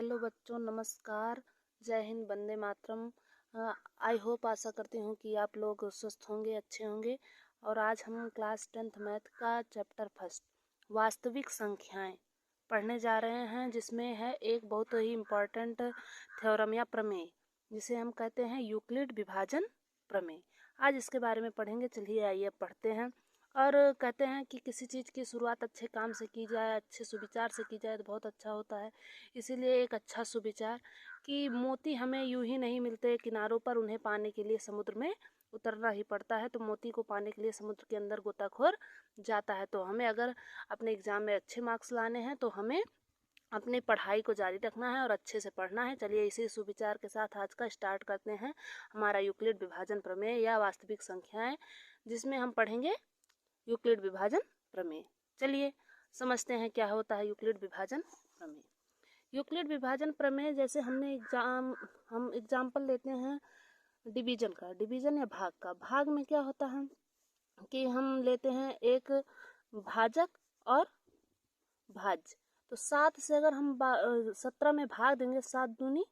Hello बच्चों, नमस्कार। जय हिंद, वंदे मातरम। आई होप, आशा करती हूँ कि आप लोग स्वस्थ होंगे, अच्छे होंगे। और आज हम क्लास 10th मैथ का चैप्टर फर्स्ट वास्तविक संख्याएं पढ़ने जा रहे हैं, जिसमें है एक बहुत ही इम्पॉर्टेंट थ्योरम या प्रमेय, जिसे हम कहते हैं यूक्लिड विभाजन प्रमेय। आज इसके बारे में पढ़ेंगे। चलिए आइए अब पढ़ते हैं। और कहते हैं कि किसी चीज़ की शुरुआत अच्छे काम से की जाए, अच्छे सुविचार से की जाए तो बहुत अच्छा होता है। इसीलिए एक अच्छा सुविचार कि मोती हमें यूं ही नहीं मिलते किनारों पर, उन्हें पाने के लिए समुद्र में उतरना ही पड़ता है। तो मोती को पाने के लिए समुद्र के अंदर गोताखोर जाता है। तो हमें अगर अपने एग्ज़ाम में अच्छे मार्क्स लाने हैं तो हमें अपनी पढ़ाई को जारी रखना है और अच्छे से पढ़ना है। चलिए इसी सुविचार के साथ आज का स्टार्ट करते हैं हमारा यूक्लिड विभाजन प्रमेय या वास्तविक संख्याएं, जिसमें हम पढ़ेंगे यूक्लिड विभाजन प्रमेय। चलिए समझते हैं क्या होता है यूक्लिड विभाजन प्रमेय। यूक्लिड विभाजन प्रमेय, जैसे हम एग्जाम्पल लेते हैं डिवीजन का, डिवीजन या भाग का। भाग में क्या होता है कि हम लेते हैं एक भाजक और भाज्य। तो 7 से अगर हम 17 में भाग देंगे, 7 दूनी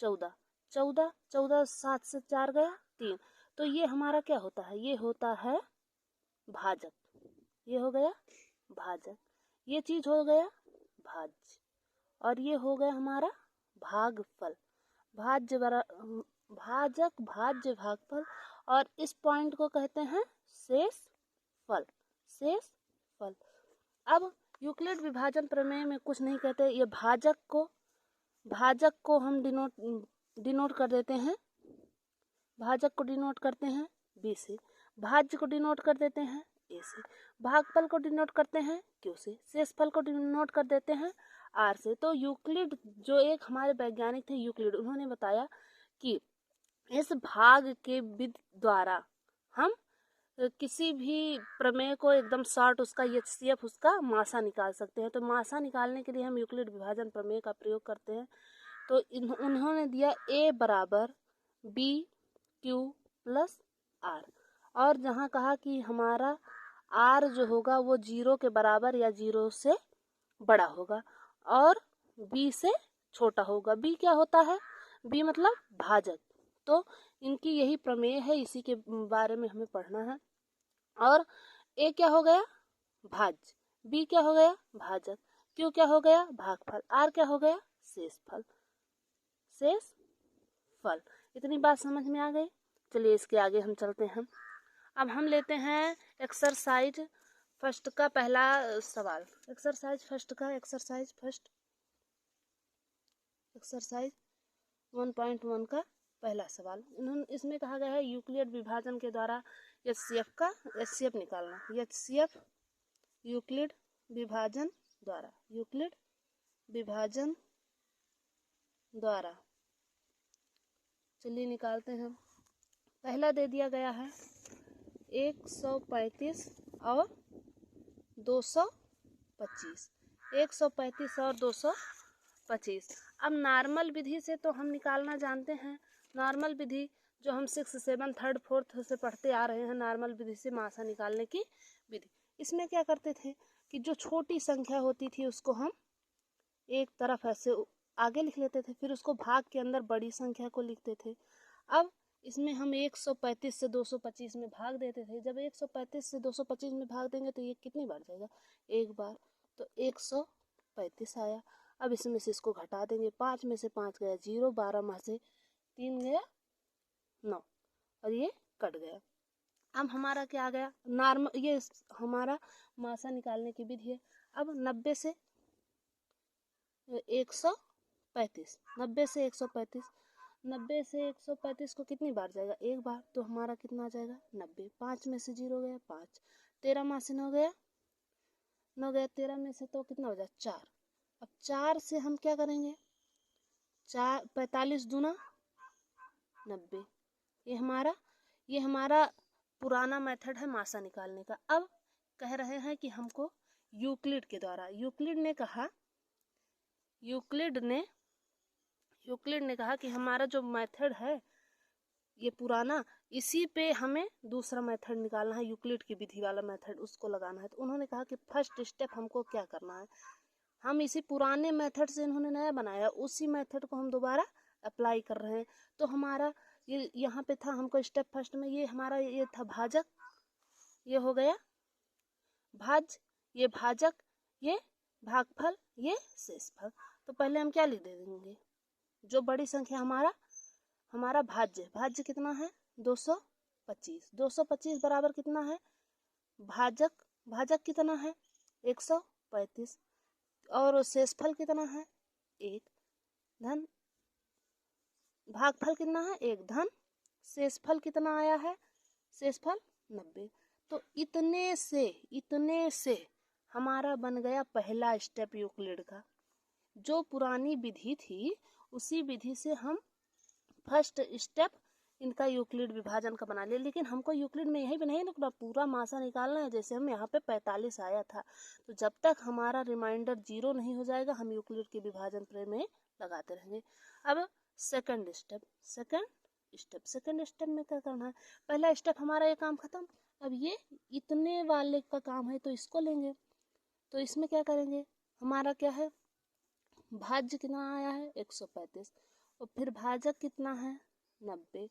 14, 14 14, 7 से 4 गया 3। तो ये हमारा क्या होता है, ये होता है भाजक। ये हो गया भाजक, ये चीज हो गया भाज्य, और ये हो गया हमारा भागफल। भाजक, भाज्य, भागफल। और इस पॉइंट को कहते हैं शेष फल। शेष फल। अब यूक्लिड विभाजन प्रमेय में कुछ नहीं कहते। ये भाजक को हम डिनोट कर देते हैं, भाजक को डिनोट करते हैं बी से, भाज्य को डिनोट कर देते हैं ए से, भागफल को डिनोट करते हैं क्यू से, शेषफल को डिनोट कर देते हैं आर से। तो यूक्लिड, जो एक हमारे वैज्ञानिक थे यूक्लिड, उन्होंने बताया कि इस भाग के विधि द्वारा हम किसी भी प्रमेय को एकदम शॉर्ट, उसका एचसीएफ, उसका मासा निकाल सकते हैं। तो मासा निकालने के लिए हम यूक्लिड विभाजन प्रमेय का प्रयोग करते हैं। तो उन्होंने दिया ए बराबर बी क्यू प्लस आर, और जहाँ कहा कि हमारा आर जो होगा वो 0 के बराबर या 0 से बड़ा होगा और बी से छोटा होगा। बी क्या होता है, बी मतलब भाजक। तो इनकी यही प्रमेय है, इसी के बारे में हमें पढ़ना है। और ए क्या हो गया, भाज्य, बी क्या हो गया, भाजक, क्यू क्या हो गया, भागफल, आर क्या हो गया, शेषफल। शेषफल। इतनी बात समझ में आ गई। चलिए इसके आगे हम चलते हैं। अब हम लेते हैं एक्सरसाइज फर्स्ट का पहला सवाल। एक्सरसाइज फर्स्ट 1.1 का पहला सवाल। इसमें कहा गया है यूक्लिड विभाजन के द्वारा एचसीएफ निकालना। एचसीएफ यूक्लिड विभाजन द्वारा चलिए निकालते हैं। पहला दे दिया गया है 135 और 225। 135 और 225। अब नॉर्मल विधि से तो हम निकालना जानते हैं। नॉर्मल विधि जो हम 6, 7, 3, 4 से पढ़ते आ रहे हैं, नॉर्मल विधि से मासा निकालने की विधि। इसमें क्या करते थे कि जो छोटी संख्या होती थी उसको हम एक तरफ ऐसे आगे लिख लेते थे, फिर उसको भाग के अंदर बड़ी संख्या को लिखते थे। अब इसमें हम 135 से 225 में भाग देते थे। जब 135 से 225 में भाग देंगे तो ये कितनी बार जाएगा, एक बार। तो 135 आया। अब इसमें से इसको घटा देंगे, 5 में से 5 गया 0, 12 में से 3 गया 9, और ये कट गया। अब हमारा क्या आ गया, नॉर्मल, ये हमारा मासा निकालने की विधि है। अब 90 से 135, 90 से 135, 90 से 135 को कितनी बार जाएगा, एक बार। तो हमारा कितना आ जाएगा 90। 5 में से 0 गया 5, 13 में से 9 गया 9 गया, 13 में से तो कितना हो जाए 4। अब 4 से हम क्या करेंगे, 4 45 दूना 90। ये हमारा पुराना मेथड है मासा निकालने का। अब कह रहे हैं कि हमको यूक्लिड के द्वारा, यूक्लिड ने कहा कि हमारा जो मेथड है ये पुराना, इसी पे हमें दूसरा मेथड निकालना है, यूक्लिड की विधि वाला मेथड, उसको लगाना है। तो उन्होंने कहा कि फर्स्ट स्टेप हमको क्या करना है, हम इसी पुराने मेथड से इन्होंने नया बनाया, उसी मेथड को हम दोबारा अप्लाई कर रहे हैं। तो हमारा ये यहाँ पे था, हमको स्टेप फर्स्ट में ये हमारा ये था भाजक, ये हो गया भाज्य, ये भाजक, ये भागफल, ये शेषफल। तो पहले हम क्या लिख देंगे, जो बड़ी संख्या हमारा भाज्य कितना है 225, 225 बराबर कितना है भाजक कितना है 135, और शेषफल कितना है 1 धन भागफल कितना है 1 धन शेषफल कितना आया है, शेषफल 90। तो इतने से हमारा बन गया पहला स्टेप यूक्लिड का। जो पुरानी विधि थी उसी विधि से हम फर्स्ट स्टेप इनका यूक्लिड विभाजन का बना लिया, लेकिन हमको यूक्लिड में यही भी नहीं ना पूरा मासा निकालना है। जैसे हम यहाँ पे 45 आया था, तो जब तक हमारा रिमाइंडर 0 नहीं हो जाएगा हम यूक्लिड के विभाजन प्रमेय में लगाते रहेंगे। अब सेकंड स्टेप में क्या करना है, पहला स्टेप हमारा ये काम खत्म। अब ये इतने वाले का काम है तो इसको लेंगे, तो इसमें क्या करेंगे, हमारा क्या है भाज्य कितना आया है 135, और फिर भाजक कितना है 90,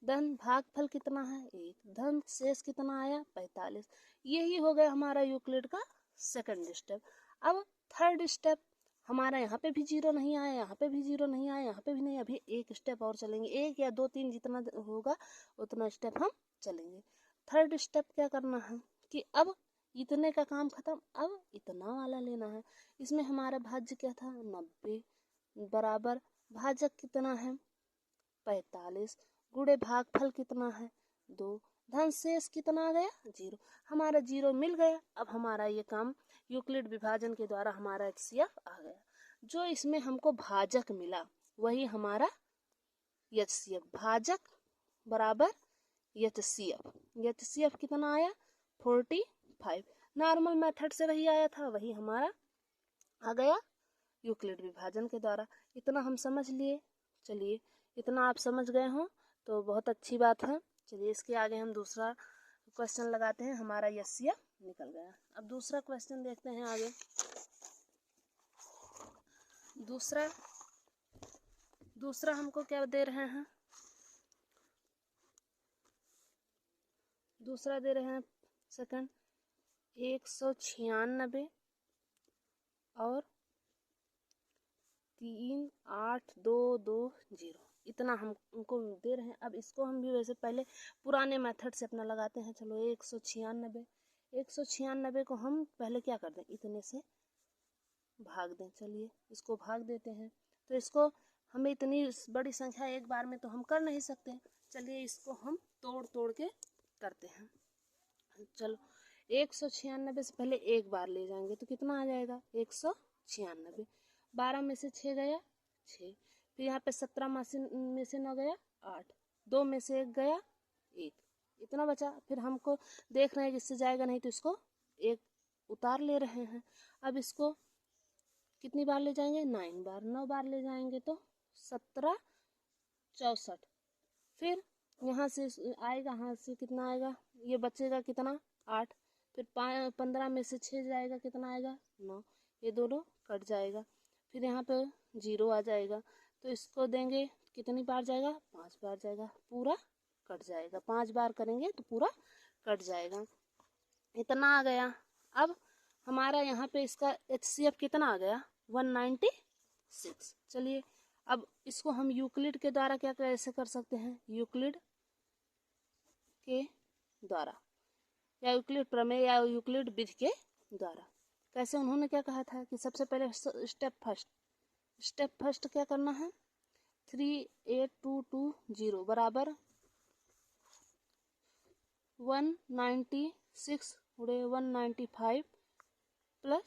धन भागफल कितना है 1, धन शेष कितना आया 45। यही हो गया हमारा यूक्लिड का सेकंड स्टेप। अब थर्ड स्टेप हमारा यहाँ पे भी 0 नहीं आया, यहाँ पे भी 0 नहीं आया, यहाँ पे भी नहीं, अभी एक स्टेप और चलेंगे, 1 या 2 3 जितना होगा उतना स्टेप हम चलेंगे। थर्ड स्टेप क्या करना है कि अब इतने का काम खत्म, अब इतना वाला लेना है। इसमें हमारा भाज्य क्या था 90 बराबर भाजक कितना है 45 गुणे भागफल कितना है 2, धन शेष कितना आ गया 0। हमारा 0 मिल गया। अब हमारा ये काम यूक्लिड विभाजन के द्वारा हमारा HCF आ गया। जो इसमें हमको भाजक मिला वही हमारा HCF, भाजक बराबर HCF कितना आया 45। नॉर्मल मेथड से वही आया था, वही हमारा आ गया यूक्लिड विभाजन के द्वारा। इतना हम समझ लिए। चलिए इतना आप समझ गए हो तो बहुत अच्छी बात है। चलिए इसके आगे हम दूसरा क्वेश्चन लगाते हैं। हमारा HCF निकल गया। अब दूसरा क्वेश्चन देखते हैं आगे। दूसरा हमको क्या दे रहे हैं, दूसरा दे रहे हैं सेकंड 196 और 38220 इतना हमको दे रहे हैं। अब इसको हम भी वैसे पहले पुराने मेथड से अपना लगाते हैं। चलो 196 को हम पहले क्या कर दें, इतने से भाग दें। चलिए इसको भाग देते हैं। तो इसको हमें इतनी बड़ी संख्या एक बार में तो हम कर नहीं सकते, चलिए इसको हम तोड़ के करते हैं। चलो 196 से पहले एक बार ले जाएंगे तो कितना आ जाएगा 196, 12 में से 6 गया 6, फिर यहाँ पे 17 में से 9 गया 8, 2 में से 1 गया 1, इतना बचा। फिर हमको देख रहे हैं कि इससे जाएगा नहीं तो इसको एक उतार ले रहे हैं। अब इसको कितनी बार ले जाएंगे 9 बार, 9 बार ले जाएंगे तो 17 64, फिर यहाँ से आएगा, यहाँ से कितना आएगा, ये बचेगा कितना 8, फिर 15 में से 6 जाएगा कितना आएगा 9, ये दोनों कट जाएगा, फिर यहाँ पे 0 आ जाएगा। तो इसको देंगे कितनी बार जाएगा 5 बार जाएगा, पूरा कट जाएगा। 5 बार करेंगे तो पूरा कट जाएगा। इतना आ गया। अब हमारा यहाँ पे इसका HCF कितना आ गया 196। चलिए अब इसको हम यूक्लिड के द्वारा क्या कैसे कर सकते हैं, यूक्लिड के द्वारा या यूक्लिड प्रमेय या यूक्लिड विधि के द्वारा। कैसे, उन्होंने क्या कहा था कि सबसे पहले स्टेप फर्स्ट क्या करना है 38220 बराबर 196 गुणे 195 प्लस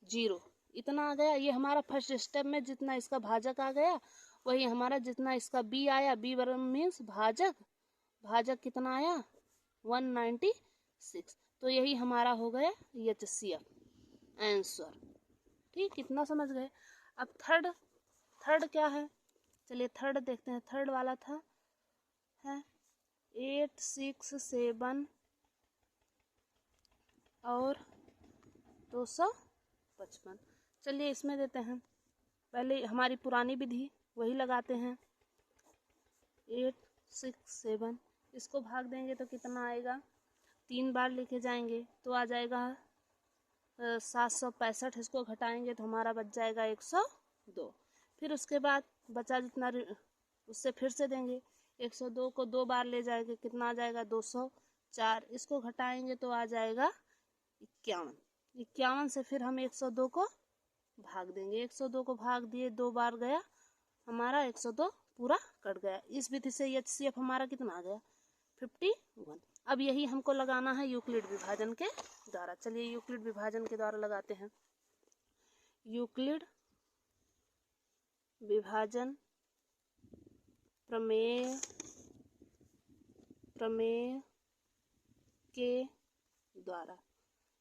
0, इतना आ गया। ये हमारा फर्स्ट स्टेप में जितना इसका भाजक आ गया वही हमारा जितना इसका बी आया, बी बराबर मीन्स भाजक कितना आया 196। तो यही हमारा हो गया HCF आंसर। ठीक, कितना समझ गए। अब थर्ड क्या है, चलिए थर्ड देखते हैं। थर्ड वाला था है 867 और 255। चलिए इसमें देते हैं, पहले हमारी पुरानी विधि वही लगाते हैं। 8, 6, 7, इसको भाग देंगे तो कितना आएगा, 3 बार लेके जाएंगे तो आ जाएगा 765। इसको घटाएंगे तो हमारा बच जाएगा 102। फिर उसके बाद बचा जितना उससे फिर से देंगे, 102 को 2 बार ले जाएंगे, कितना आ जाएगा 204। इसको घटाएंगे तो आ जाएगा 51। 51 से फिर हम 102 को भाग देंगे, 102 को भाग दिए, 2 बार गया, हमारा 102 पूरा कट गया। इस विधि से HCF हमारा कितना आ गया, 51। अब यही हमको लगाना है यूक्लिड विभाजन के द्वारा। चलिए यूक्लिड विभाजन के द्वारा लगाते हैं। यूक्लिड विभाजन प्रमेय के द्वारा।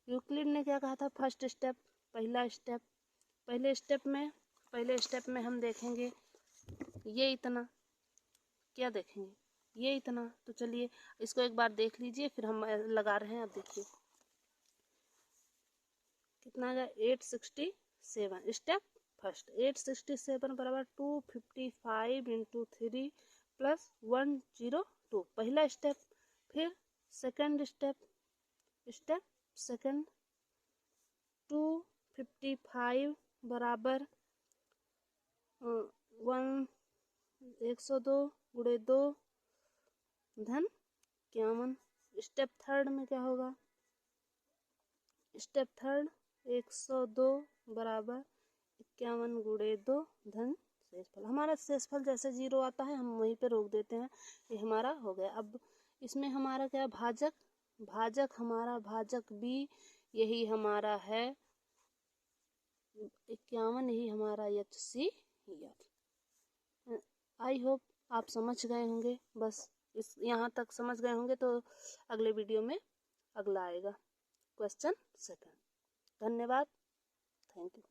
यूक्लिड ने क्या कहा था, फर्स्ट स्टेप, पहले स्टेप में हम देखेंगे ये इतना, क्या देखेंगे, ये इतना। तो चलिए इसको एक बार देख लीजिए, फिर हम लगा रहे हैं। अब देखिए कितना आ गया, 867। स्टेप फर्स्ट, 867 बराबर 255 इंटू 3 प्लस 102, पहला स्टेप। फिर सेकंड स्टेप सेकंड, 255 बराबर 102 गुणे 2 धन 51। स्टेप थर्ड में क्या होगा, स्टेप थर्ड 102 बराबर 51 गुणे 2 धन शेषफल। हमारा शेषफल जैसे 0 आता है हम वहीं पे रोक देते हैं, ये हमारा हो गया। अब इसमें हमारा क्या, भाजक हमारा भाजक भी यही हमारा है 51, यही हमारा HCF। आई होप आप समझ गए होंगे, बस इस यहाँ तक समझ गए होंगे तो अगले वीडियो में अगला आएगा क्वेश्चन सेकंड। धन्यवाद, थैंक यू।